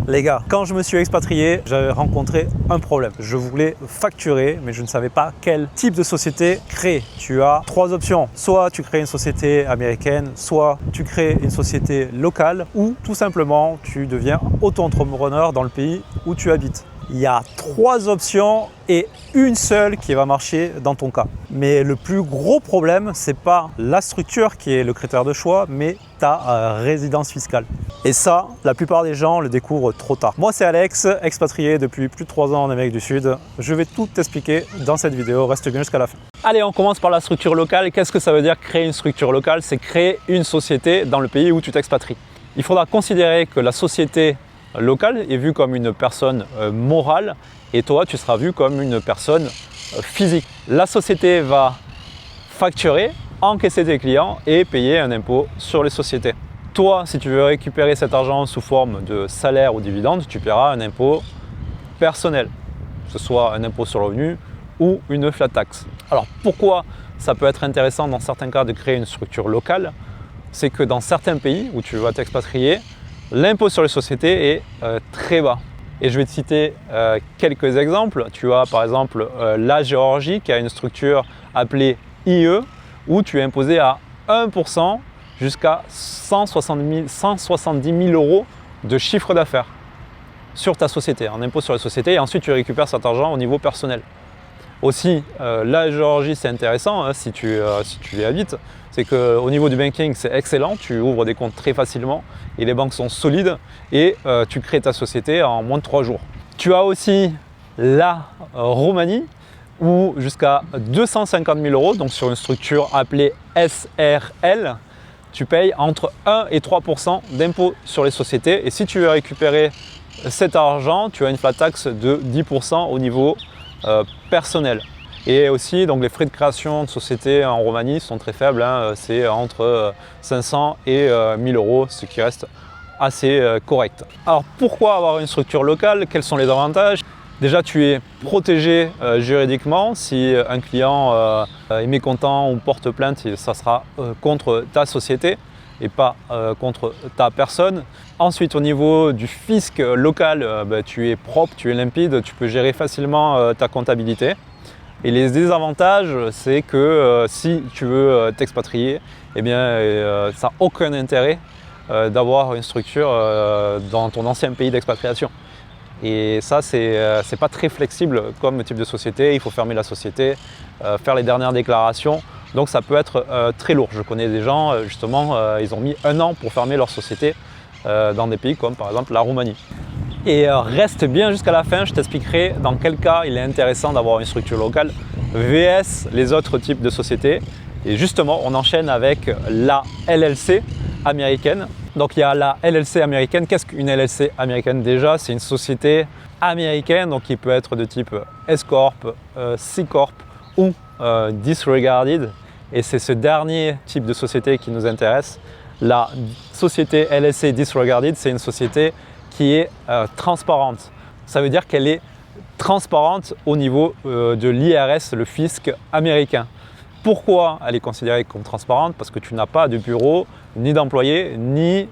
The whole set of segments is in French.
Les gars, quand je me suis expatrié, j'avais rencontré un problème. Je voulais facturer, mais je ne savais pas quel type de société créer. Tu as trois options. Soit tu crées une société américaine, soit tu crées une société locale, ou tout simplement tu deviens auto-entrepreneur dans le pays où tu habites. Il y a trois options et une seule qui va marcher dans ton cas. Mais le plus gros problème, c'est pas la structure qui est le critère de choix, mais ta résidence fiscale. Et ça, la plupart des gens le découvrent trop tard. Moi, c'est Alex, expatrié depuis plus de 3 ans en Amérique du Sud. Je vais tout t'expliquer dans cette vidéo, reste bien jusqu'à la fin. Allez, on commence par la structure locale. Qu'est-ce que ça veut dire créer une structure locale? C'est créer une société dans le pays où tu t'expatries. Il faudra considérer que la société locale est vue comme une personne morale et toi, tu seras vu comme une personne physique. La société va facturer, encaisser tes clients et payer un impôt sur les sociétés. Toi, si tu veux récupérer cet argent sous forme de salaire ou dividende, tu paieras un impôt personnel, que ce soit un impôt sur le revenu ou une flat tax. Alors pourquoi ça peut être intéressant dans certains cas de créer une structure locale? C'est que dans certains pays où tu vas t'expatrier, l'impôt sur les sociétés est très bas. Et je vais te citer quelques exemples. Tu as par exemple la Géorgie qui a une structure appelée IE où tu es imposé à 1% jusqu'à 170 000 euros de chiffre d'affaires sur ta société, en impôt sur les sociétés, et ensuite tu récupères cet argent au niveau personnel. Aussi, la Géorgie, c'est intéressant si tu y habites, c'est qu'au niveau du banking, c'est excellent, tu ouvres des comptes très facilement et les banques sont solides et tu crées ta société en moins de 3 jours. Tu as aussi la Roumanie où jusqu'à 250 000 euros, donc sur une structure appelée SRL, tu payes entre 1 et 3% d'impôt sur les sociétés. Et si tu veux récupérer cet argent, tu as une flat tax de 10% au niveau personnel. Et aussi, donc, les frais de création de société en Roumanie sont très faibles, hein, c'est entre 500 et 1000 euros, ce qui reste assez correct. Alors pourquoi avoir une structure locale? Quels sont les avantages? Déjà, tu es protégé juridiquement. Si un client est mécontent ou porte plainte, ça sera contre ta société et pas contre ta personne. Ensuite, au niveau du fisc local, tu es propre, tu es limpide, tu peux gérer facilement ta comptabilité. Et les désavantages, c'est que si tu veux t'expatrier, eh bien, ça n'a aucun intérêt d'avoir une structure dans ton ancien pays d'expatriation. Et ça, c'est pas très flexible comme type de société. Il faut fermer la société, faire les dernières déclarations. Donc ça peut être très lourd. Je connais des gens, justement, ils ont mis 1 an pour fermer leur société dans des pays comme par exemple la Roumanie. Et reste bien jusqu'à la fin, je t'expliquerai dans quel cas il est intéressant d'avoir une structure locale vs les autres types de sociétés. Et justement, on enchaîne avec la LLC américaine. Donc il y a la LLC américaine. Qu'est-ce qu'une LLC américaine? Déjà, c'est une société américaine donc qui peut être de type S-Corp, C-Corp ou Disregarded. Et c'est ce dernier type de société qui nous intéresse. La société LLC Disregarded, c'est une société qui est transparente. Ça veut dire qu'elle est transparente au niveau de l'IRS, le fisc américain. Pourquoi elle est considérée comme transparente? Parce que tu n'as pas de bureau, ni d'employés, ni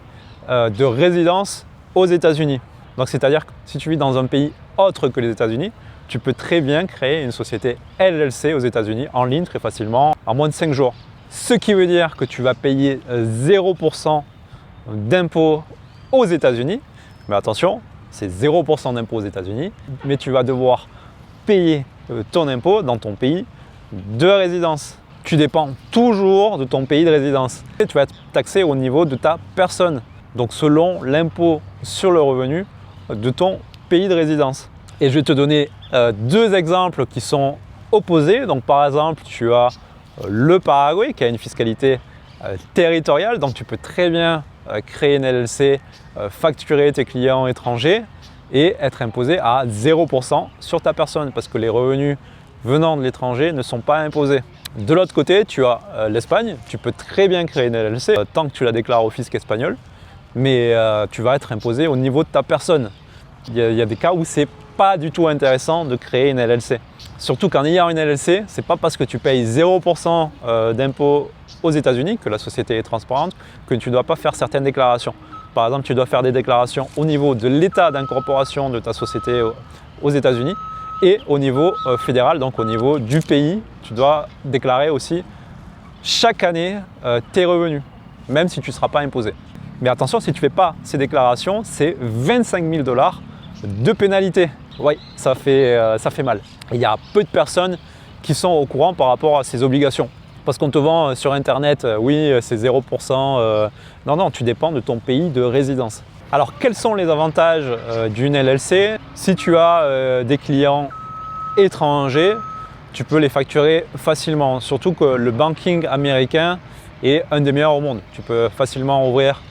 de résidence aux États-Unis. Donc c'est-à-dire que si tu vis dans un pays autre que les États-Unis, tu peux très bien créer une société LLC aux États-Unis en ligne très facilement, en moins de 5 jours. Ce qui veut dire que tu vas payer 0% d'impôt aux États-Unis. Mais attention, c'est 0% d'impôt aux États-Unis, mais tu vas devoir payer ton impôt dans ton pays de résidence. Tu dépends toujours de ton pays de résidence. Et tu vas être taxé au niveau de ta personne, donc selon l'impôt sur le revenu de ton pays de résidence. Et je vais te donner 2 exemples qui sont opposés. Donc par exemple, tu as le Paraguay qui a une fiscalité territoriale, donc tu peux très bien créer une LLC, facturer tes clients étrangers et être imposé à 0% sur ta personne parce que les revenus venant de l'étranger ne sont pas imposés. De l'autre côté, tu as l'Espagne, tu peux très bien créer une LLC tant que tu la déclares au fisc espagnol, mais tu vas être imposé au niveau de ta personne. Il y a des cas où c'est pas du tout intéressant de créer une LLC. Surtout qu'en ayant une LLC, c'est pas parce que tu payes 0% d'impôt aux États-Unis que la société est transparente que tu ne dois pas faire certaines déclarations. Par exemple, tu dois faire des déclarations au niveau de l'état d'incorporation de ta société aux États-Unis et au niveau fédéral, donc au niveau du pays, tu dois déclarer aussi chaque année tes revenus, même si tu ne seras pas imposé. Mais attention, si tu ne fais pas ces déclarations, c'est 25 000 $ de pénalité. Oui, ça fait mal. Il y a peu de personnes qui sont au courant par rapport à ces obligations. Parce qu'on te vend sur Internet, oui, c'est 0%. Non, tu dépends de ton pays de résidence. Alors, quels sont les avantages d'une LLC? Si tu as des clients étrangers, tu peux les facturer facilement. Surtout que le banking américain est un des meilleurs au monde. Tu peux facilement ouvrir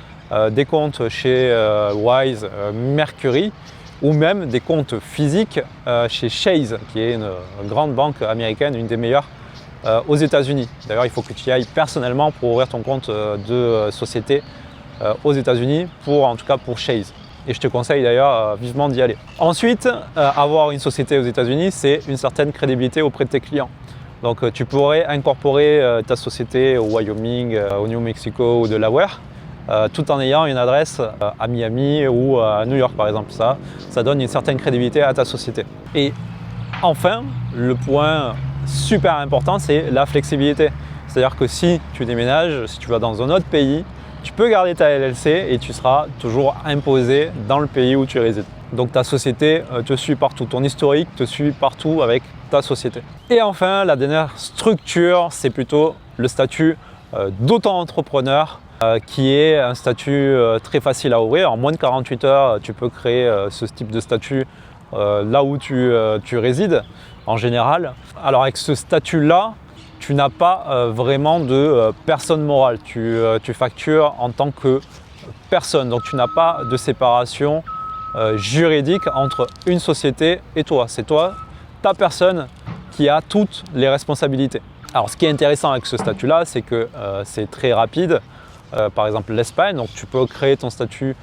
des comptes chez Wise, Mercury, ou même des comptes physiques chez Chase, qui est une grande banque américaine, une des meilleures aux États-Unis. D'ailleurs, il faut que tu y ailles personnellement pour ouvrir ton compte de société aux États-Unis, en tout cas pour Chase. Et je te conseille d'ailleurs vivement d'y aller. Ensuite, avoir une société aux États-Unis, c'est une certaine crédibilité auprès de tes clients. Donc, tu pourrais incorporer ta société au Wyoming, au New Mexico ou Delaware, tout en ayant une adresse à Miami ou à New York par exemple. Ça donne une certaine crédibilité à ta société. Et enfin, le point super important, c'est la flexibilité. C'est-à-dire que si tu déménages, si tu vas dans un autre pays, tu peux garder ta LLC et tu seras toujours imposé dans le pays où tu résides. Donc ta société te suit partout, ton historique te suit partout avec ta société. Et enfin, la dernière structure, c'est plutôt le statut d'auto-entrepreneur qui est un statut très facile à ouvrir. En moins de 48 heures, tu peux créer ce type de statut là où tu résides en général. Alors avec ce statut-là, tu n'as pas vraiment de personne morale. Tu factures en tant que personne. Donc tu n'as pas de séparation juridique entre une société et toi. C'est toi, ta personne, qui a toutes les responsabilités. Alors ce qui est intéressant avec ce statut-là, c'est que c'est très rapide. Par exemple l'Espagne, donc tu peux créer ton statut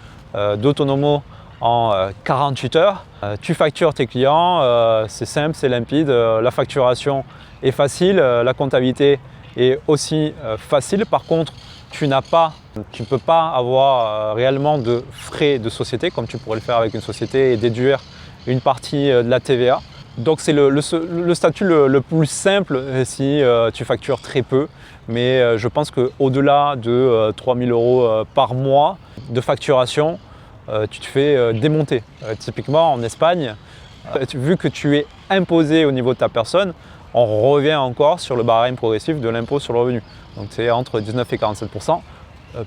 d'autonomo en 48 heures. Tu factures tes clients, c'est simple, c'est limpide, la facturation est facile, la comptabilité est aussi facile. Par contre, tu ne peux pas avoir réellement de frais de société comme tu pourrais le faire avec une société et déduire une partie de la TVA. Donc c'est le statut le plus simple si tu factures très peu. Mais je pense qu'au-delà de 3 000 € par mois de facturation, tu te fais démonter. Typiquement en Espagne, vu que tu es imposé au niveau de ta personne, on revient encore sur le barème progressif de l'impôt sur le revenu. Donc c'est entre 19 et 47%,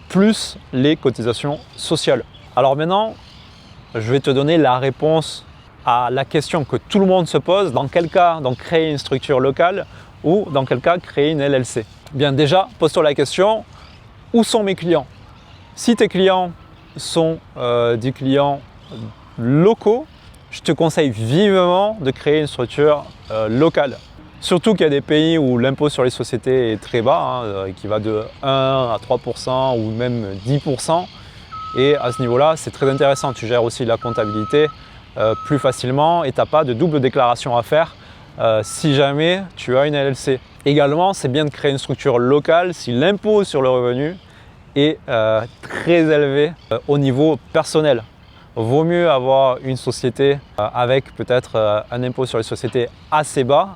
plus les cotisations sociales. Alors maintenant, je vais te donner la réponse à la question que tout le monde se pose. Dans quel cas donc créer une structure locale ou dans quel cas créer une LLC? Bien déjà, pose-toi la question, où sont mes clients? Si tes clients sont des clients locaux, je te conseille vivement de créer une structure locale. Surtout qu'il y a des pays où l'impôt sur les sociétés est très bas, qui va de 1 à 3% ou même 10%. Et à ce niveau-là, c'est très intéressant. Tu gères aussi la comptabilité plus facilement et tu n'as pas de double déclaration à faire si jamais tu as une LLC. Également, c'est bien de créer une structure locale si l'impôt sur le revenu est très élevé au niveau personnel. Vaut mieux avoir une société avec peut-être un impôt sur les sociétés assez bas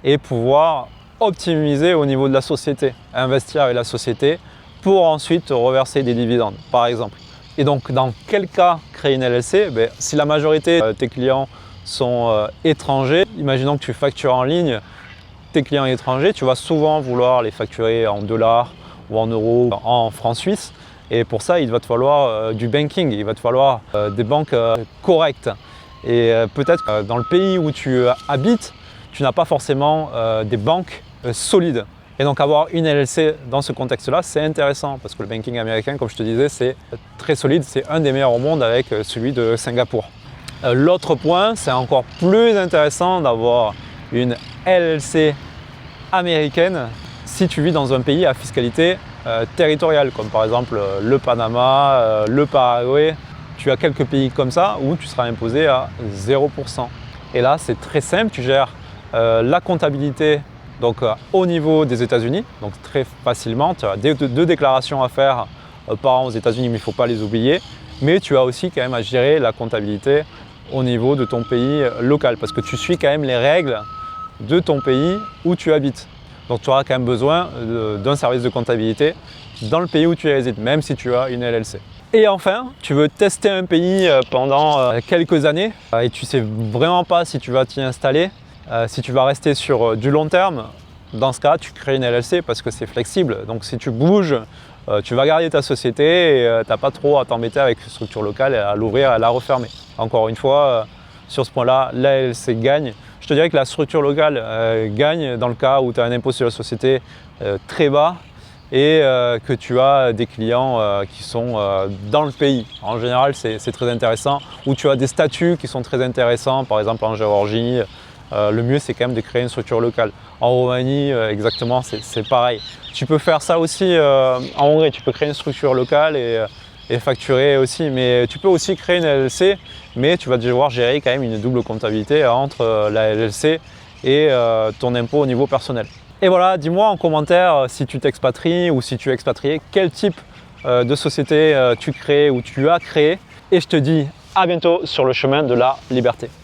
et pouvoir optimiser au niveau de la société, investir avec la société pour ensuite reverser des dividendes, par exemple. Et donc, dans quel cas créer une LLC? Si la majorité de tes clients sont étrangers, imaginons que tu factures en ligne, tes clients étrangers, tu vas souvent vouloir les facturer en dollars ou en euros, en francs suisses. Et pour ça, il va te falloir du banking, il va te falloir des banques correctes. Et peut-être dans le pays où tu habites, tu n'as pas forcément des banques solides. Et donc avoir une LLC dans ce contexte-là, c'est intéressant parce que le banking américain, comme je te disais, c'est très solide. C'est un des meilleurs au monde avec celui de Singapour. L'autre point, c'est encore plus intéressant d'avoir une LLC américaine si tu vis dans un pays à fiscalité territoriale, comme par exemple le Panama, le Paraguay. Tu as quelques pays comme ça où tu seras imposé à 0%. Et là, c'est très simple, tu gères la comptabilité donc, au niveau des États-Unis, donc très facilement. Tu as deux déclarations à faire par an aux États-Unis, mais il ne faut pas les oublier. Mais tu as aussi quand même à gérer la comptabilité au niveau de ton pays local parce que tu suis quand même les règles de ton pays où tu habites. Donc tu auras quand même besoin d'un service de comptabilité dans le pays où tu résides, même si tu as une LLC. Et enfin, tu veux tester un pays pendant quelques années et tu ne sais vraiment pas si tu vas t'y installer, si tu vas rester sur du long terme. Dans ce cas, tu crées une LLC parce que c'est flexible. Donc si tu bouges, tu vas garder ta société et tu n'as pas trop à t'embêter avec une structure locale, à l'ouvrir et à la refermer. Encore une fois, sur ce point-là, la LLC gagne. Je te dirais que la structure locale gagne dans le cas où tu as un impôt sur la société très bas et que tu as des clients qui sont dans le pays. En général, c'est très intéressant. Ou tu as des statuts qui sont très intéressants, par exemple en Géorgie. Le mieux, c'est quand même de créer une structure locale. En Roumanie, exactement, c'est pareil. Tu peux faire ça aussi en Hongrie. Tu peux créer une structure locale et facturer aussi. Mais tu peux aussi créer une LLC, mais tu vas devoir gérer quand même une double comptabilité entre la LLC et ton impôt au niveau personnel. Et voilà, dis-moi en commentaire si tu t'expatries ou si tu es expatrié, quel type de société tu crées ou tu as créé. Et je te dis à bientôt sur le chemin de la liberté.